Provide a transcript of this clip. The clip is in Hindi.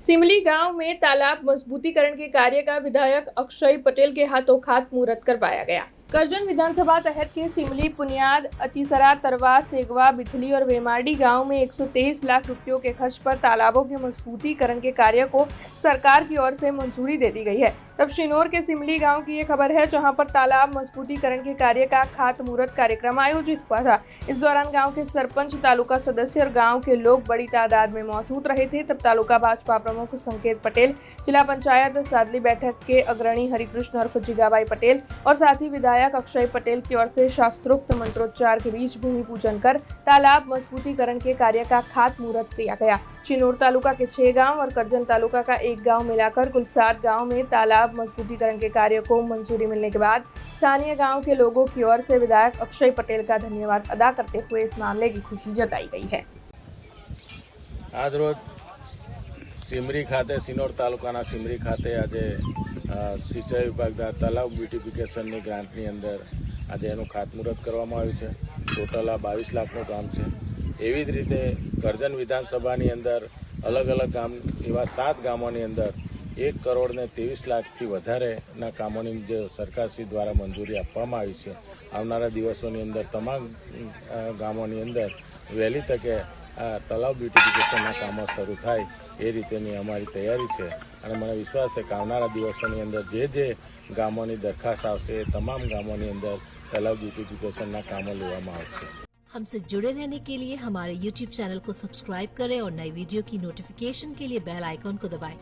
सिमली गांव में तालाब मजबूतीकरण के कार्य का विधायक अक्षय पटेल के हाथों खातमुहूर्त करवाया गया। करजन विधानसभा तहत के सिमली, पुनियाद, अचीसरा, तरवा, सेगवा, बिथली और वेमाडी गांव में 123 लाख रुपयों के खर्च पर तालाबों के मजबूतीकरण के कार्य को सरकार की ओर से मंजूरी दे दी गई है। तब शिनोर के सिमली गांव की ये खबर है, जहां पर तालाब मजबूतीकरण के कार्य का खातमुहूर्त कार्यक्रम आयोजित हुआ था। इस दौरान गांव के सरपंच, तालुका सदस्य और गांव के लोग बड़ी तादाद में मौजूद रहे थे। तब तालुका भाजपा प्रमुख संकेत पटेल, जिला पंचायत सादली बैठक के अग्रणी हरिकृष्ण उर्फ जिगाबाई पटेल और साथ ही विधायक अक्षय पटेल की ओर से शास्त्रोक्त मंत्रोच्चार के बीच भूमि पूजन कर तालाब मजबूतीकरण के कार्य का खातमुहूर्त किया गया। शिनोर तालुका के 6 गांव और करजन तालुका का 1 गांव मिलाकर कुल 7 गांव में तालाब मजबूतीकरण के कार्य को मंजूरी मिलने के बाद स्थानीय गांव के लोगों की ओर से विधायक अक्षय पटेल का धन्यवाद अदा करते हुए इस मामले की खुशी जताई गई है। आज रोज सिमरी खाते, सिनोर तालुकाना सिमरी खाते આજે સિંચાઈ વિભાગના તલાવ બ્યુટિફિકેશનની ગ્રાન્ટની અંદર આજે એનું ખાતમુહૂર્ત કરવામાં આવ્યું છે। ટોટલ આ 22 લાખનું કામ છે। એવી જ રીતે કરજણ વિધાનસભાની અંદર અલગ અલગ ગામ એવા 7 ગામોની અંદર 1 કરોડ ને 23 લાખથી વધારેના કામોની જે સરકારશ્રી દ્વારા મંજૂરી આપવામાં આવી છે। આવનારા દિવસોની અંદર તમામ ગામોની અંદર વહેલી તકે તલાવ બ્યુટિફિકેશનના કામો શરૂ થાય એ રીતેની અમારી તૈયારી છે અને મને વિશ્વાસ છે કે આવનારા દિવસોની અંદર જે ગામોની દરખાસ્ત આવશે એ તમામ ગામોની અંદર તલાવ બ્યુટિફિકેશનના કામો લેવામાં આવશે। हमसे जुड़े रहने के लिए हमारे YouTube चैनल को सब्सक्राइब करें और नई वीडियो की नोटिफिकेशन के लिए बेल आइकॉन को दबाएं।